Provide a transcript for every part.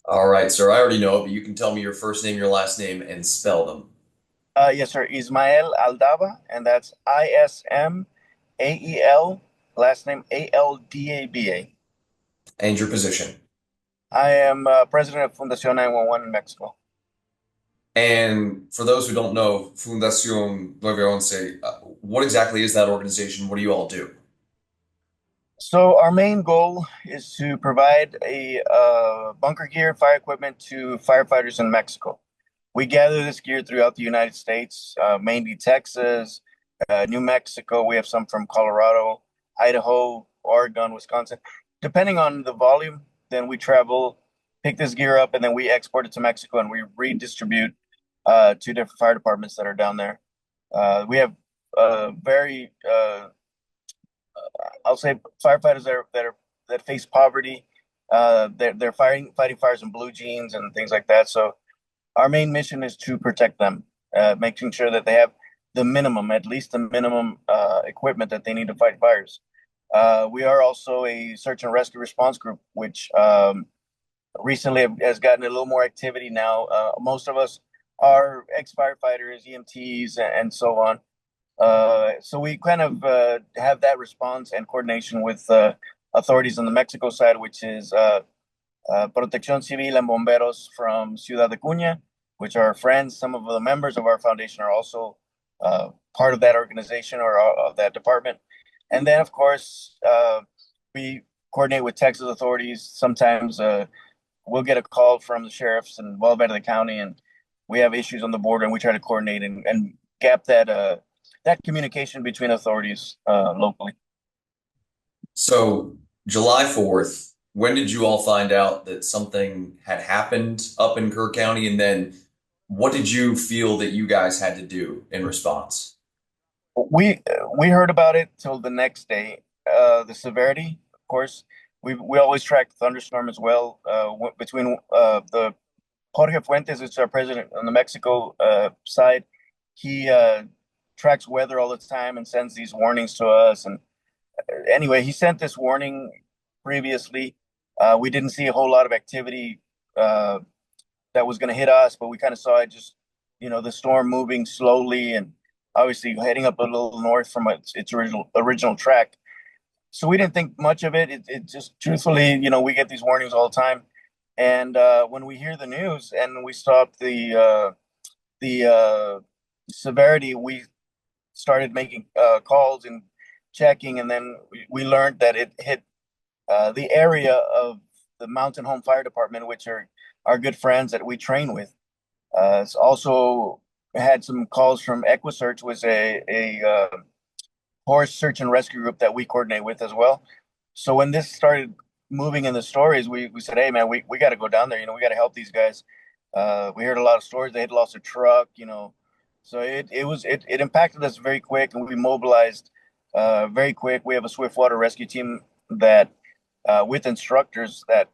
All right, sir. I already know it, but you can tell me your first name, your last name, and spell them. Yes, sir. Ismael Aldaba, and that's Ismael, last name Aldaba. And your position. I am president of Fundacion 911 in Mexico. And for those who don't know, Fundación 911, what exactly is that organization? What do you all do? So our main goal is to provide a bunker gear and fire equipment to firefighters in Mexico. We gather this gear throughout the United States, mainly Texas, New Mexico. We have some from Colorado, Idaho, Oregon, Wisconsin. Depending on the volume, then we travel, pick this gear up, and then we export it to Mexico and we redistribute to different fire departments that are down there. We have very, I'll say, firefighters that face poverty. They're fighting fires in blue jeans and things like that. So our main mission is to protect them, making sure that they have the minimum, at least the minimum equipment that they need to fight fires. We are also a search and rescue response group, which recently has gotten a little more activity now. Most of us are ex-firefighters, EMTs, and so on. So we kind of have that response and coordination with authorities on the Mexico side, which is Protección Civil and Bomberos from Ciudad Acuna, which are friends. Some of the members of our foundation are also part of that organization or of that department. And then, of course, we coordinate with Texas authorities. Sometimes we'll get a call from the sheriffs in Valverde County, and we have issues on the border, and we try to coordinate and gap that communication between authorities locally. So, July 4th, when did you all find out that something had happened up in Kerr County? And then what did you feel that you guys had to do in response? We we heard about it till the next day. The severity, of course, we always track thunderstorm as well. Between the Jorge Fuentes, which is our president on the Mexico side, he tracks weather all the time and sends these warnings to us. And anyway, he sent this warning previously. We didn't see a whole lot of activity that was going to hit us, but we kind of saw it just, the storm moving slowly and obviously heading up a little north from its original track. So we didn't think much of it. It just truthfully, we get these warnings all the time, and when we hear the news and we stop the severity, we started making calls and checking, and then we learned that it hit the area of the Mountain Home Fire Department, which are our good friends that we train with. It's also had some calls from EquiSearch, was a horse search and rescue group that we coordinate with as well. So when this started moving in the stories, we said, hey man, we got to go down there. We got to help these guys. We heard a lot of stories. They had lost a truck. So it impacted us very quick, and we mobilized very quick. We have a swiftwater rescue team that with instructors that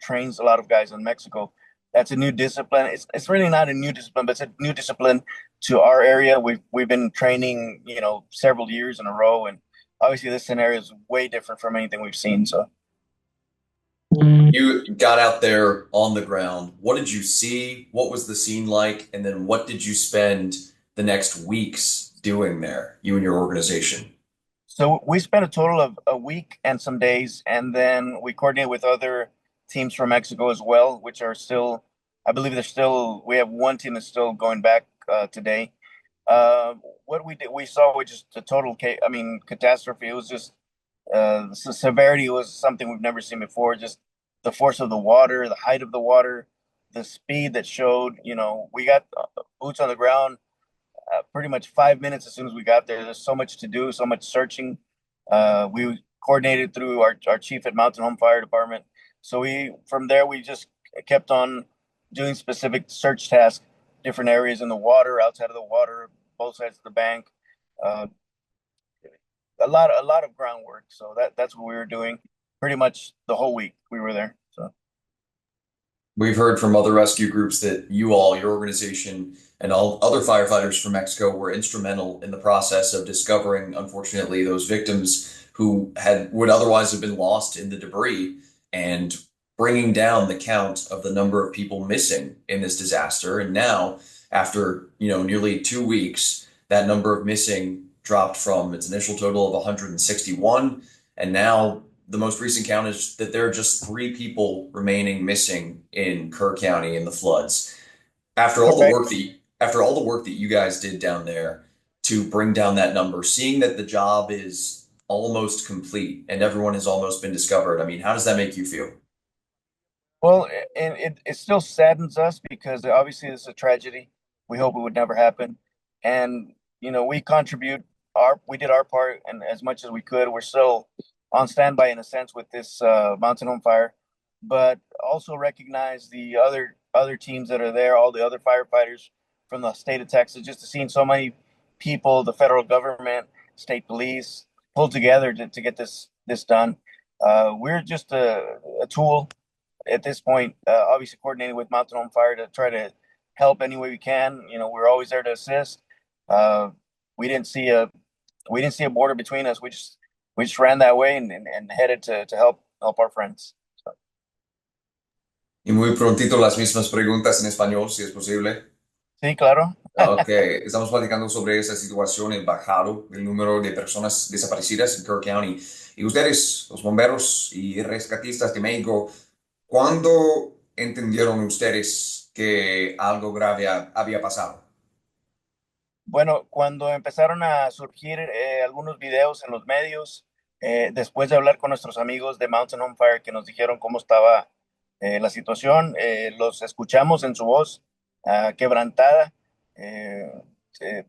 trains a lot of guys in Mexico. That's a new discipline. It's really not a new discipline, but it's a new discipline to our area. We've been training, several years in a row, and obviously this scenario is way different from anything we've seen. So You got out there on the ground. What did you see? What was the scene like? And then what did you spend the next weeks doing there, you and your organization? so we spent a total of a week and some days, and then we coordinate with other teams from Mexico as well, which are still, I believe they're still. We have one team that's still going back today. Uh, what we saw was just a total, catastrophe. It was just the severity was something we've never seen before. Just the force of the water, the height of the water, the speed that showed. We got boots on the ground pretty much 5 minutes as soon as we got there. There's so much to do, so much searching. We coordinated through our chief at Mountain Home Fire Department. So from there we just kept on doing specific search tasks, different areas in the water, outside of the water, both sides of the bank. Uh, a lot of groundwork. So that's what we were doing pretty much the whole week we were there. So We've heard from other rescue groups that you all, your organization, and all other firefighters from Mexico were instrumental in the process of discovering, unfortunately, those victims who would otherwise have been lost in the debris. And bringing down the count of the number of people missing in this disaster. And now, after, nearly 2 weeks, that number of missing dropped from its initial total of 161. And now the most recent count is that there are just 3 people remaining missing in Kerr County in the floods. After all the Okay. work that after all the work that you guys did down there to bring down that number, seeing that the job is almost complete and everyone has almost been discovered, I mean, how does that make you feel? Well, and it still saddens us because obviously this is a tragedy. We hope it would never happen. And, we did our part and as much as we could. We're still on standby in a sense with this mountain home fire, but also recognize the other teams that are there, all the other firefighters from the state of Texas, just to seeing so many people, the federal government, state police, pull together to get this done. We're just a tool at this point, obviously coordinating with Mountain Home Fire to try to help any way we can. We're always there to assist. Uh, we didn't see a we didn't see a border between us. We just ran that way and headed to help our friends. So, Y muy prontito las mismas preguntas en español, si es posible. sí, claro. Ok, estamos platicando sobre esa situación, el bajado del número de personas desaparecidas en Kerr County. Y ustedes, los bomberos y rescatistas de México, ¿cuándo entendieron ustedes que algo grave había pasado? Bueno, cuando empezaron a surgir algunos videos en los medios, después de hablar con nuestros amigos de Mountain Home Fire que nos dijeron cómo estaba la situación, los escuchamos en su voz quebrantada, eh,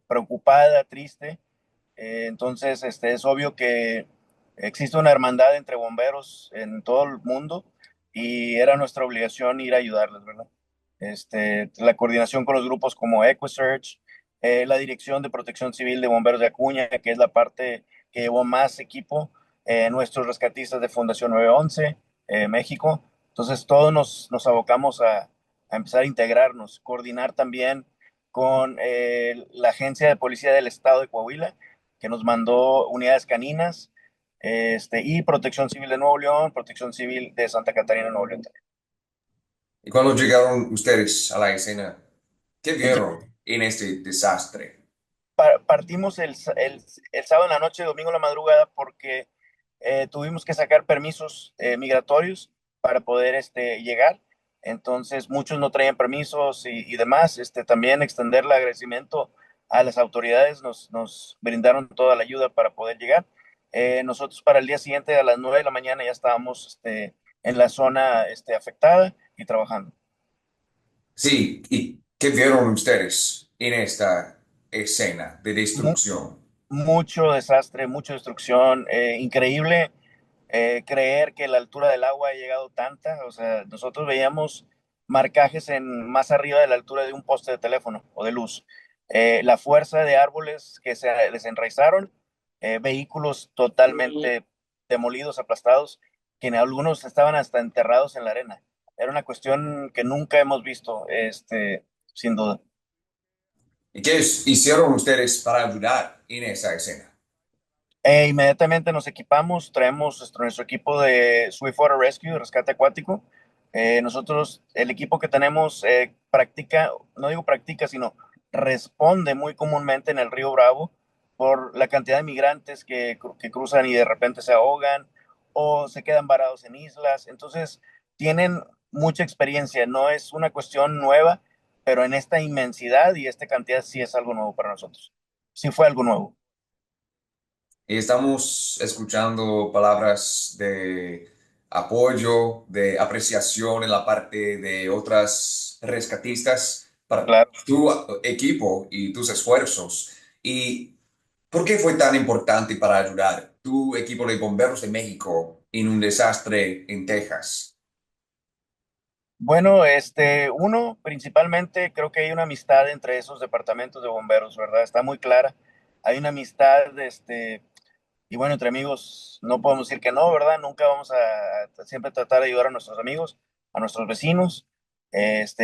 preocupada, triste. Entonces, es obvio que existe una hermandad entre bomberos en todo el mundo y era nuestra obligación ir a ayudarles, ¿verdad? La coordinación con los grupos como EquiSearch, la Dirección de Protección Civil de Bomberos de Acuña, que es la parte que llevó más equipo, nuestros rescatistas de Fundación 911, México. Entonces, todos nos abocamos a empezar a integrarnos, coordinar también con la Agencia de Policía del Estado de Coahuila, que nos mandó unidades caninas, y Protección Civil de Nuevo León, Protección Civil de Santa Catarina, Nuevo León. Y cuando llegaron ustedes a la escena, ¿qué vieron en este desastre? Partimos el sábado en la noche, domingo en la madrugada, porque tuvimos que sacar permisos migratorios para poder llegar. Entonces, muchos no traían permisos y demás. También extender el agradecimiento a las autoridades, nos brindaron toda la ayuda para poder llegar. Nosotros para el día siguiente a las 9 de la mañana ya estábamos en la zona afectada y trabajando. Sí, ¿y qué vieron ustedes en esta escena de Mu- destrucción? Mucho desastre, mucha destrucción, increíble creer que la altura del agua ha llegado tanta. O sea, nosotros veíamos marcajes más arriba de la altura de un poste de teléfono o de luz. La fuerza de árboles que se desenraizaron, vehículos totalmente demolidos, aplastados, que en algunos estaban hasta enterrados en la arena. Era una cuestión que nunca hemos visto, sin duda. ¿Y qué hicieron ustedes para ayudar en esa escena? Inmediatamente nos equipamos, traemos nuestro equipo de Swiftwater Rescue, rescate acuático. Nosotros, el equipo que tenemos practica, no digo practica, sino responde muy comúnmente en el río Bravo por la cantidad de migrantes que cruzan y de repente se ahogan o se quedan varados en islas. Entonces, tienen mucha experiencia, no es una cuestión nueva, pero en esta inmensidad y esta cantidad sí es algo nuevo para nosotros. Sí fue algo nuevo. Y estamos escuchando palabras de apoyo, de apreciación en la parte de otras rescatistas para Claro. tu equipo y tus esfuerzos. ¿Y por qué fue tan importante para ayudar tu equipo de bomberos de México en un desastre en Texas? Bueno, uno, principalmente creo que hay una amistad entre esos departamentos de bomberos, ¿verdad? Está muy clara. Hay una amistad, y bueno, entre amigos no podemos decir que no, ¿verdad? Nunca vamos a siempre tratar de ayudar a nuestros amigos, a nuestros vecinos.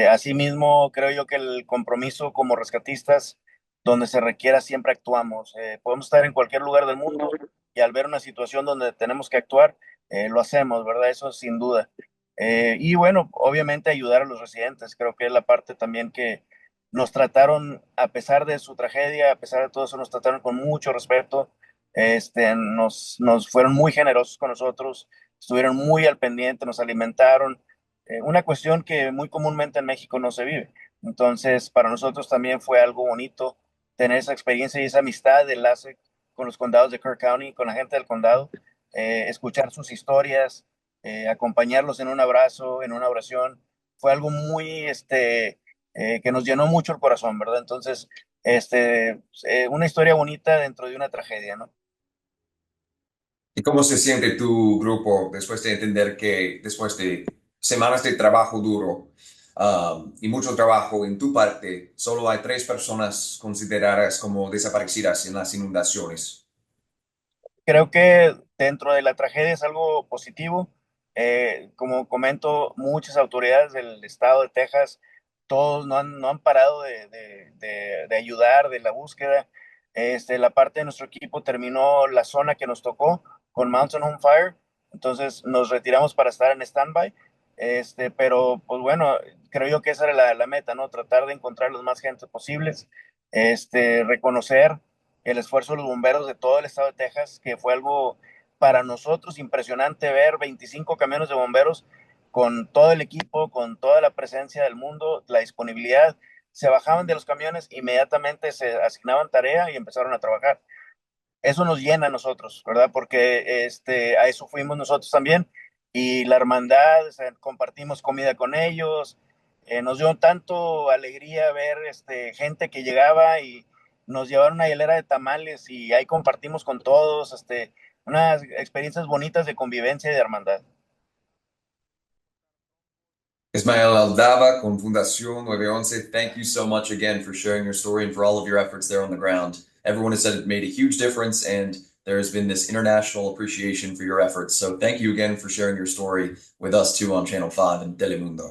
Asimismo, creo yo que el compromiso como rescatistas, donde se requiera, siempre actuamos. Podemos estar en cualquier lugar del mundo y al ver una situación donde tenemos que actuar, lo hacemos, ¿verdad? Eso sin duda. Y bueno, obviamente ayudar a los residentes. Creo que es la parte también que nos trataron, a pesar de su tragedia, a pesar de todo eso, nos trataron con mucho respeto. Nos fueron muy generosos con nosotros, estuvieron muy al pendiente, nos alimentaron. Una cuestión que muy comúnmente en México no se vive. Entonces, para nosotros también fue algo bonito tener esa experiencia y esa amistad, de enlace con los condados de Kirk County, con la gente del condado, escuchar sus historias, acompañarlos en un abrazo, en una oración, fue algo muy, que nos llenó mucho el corazón, ¿verdad? Entonces, una historia bonita dentro de una tragedia, ¿no? ¿Y cómo se siente tu grupo después de entender que después de semanas de trabajo duro, y mucho trabajo en tu parte, solo hay 3 personas consideradas como desaparecidas en las inundaciones? Creo que dentro de la tragedia es algo positivo. Como comento, muchas autoridades del estado de Texas, todos no han parado de ayudar, de la búsqueda. La parte de nuestro equipo terminó la zona que nos tocó con Mountain Home Fire, entonces nos retiramos para estar en standby. Pero pues bueno, creo yo que esa era la meta, ¿no? Tratar de encontrar los más gente posibles, reconocer el esfuerzo de los bomberos de todo el estado de Texas, que fue algo para nosotros impresionante ver 25 camiones de bomberos con todo el equipo, con toda la presencia del mundo, la disponibilidad. Se bajaban de los camiones, inmediatamente se asignaban tarea y empezaron a trabajar. Eso nos llena a nosotros, ¿verdad? Porque a eso fuimos nosotros también. Y la hermandad, o sea, compartimos comida con ellos. Nos dio tanto alegría ver gente que llegaba y nos llevaron una hilera de tamales y ahí compartimos con todos, unas experiencias bonitas de convivencia y de hermandad. Ismael Aldaba con Fundación 911, thank you so much again for sharing your story and for all of your efforts there on the ground. Everyone has said it made a huge difference, and there has been this international appreciation for your efforts. So thank you again for sharing your story with us too on Channel 5 and Telemundo.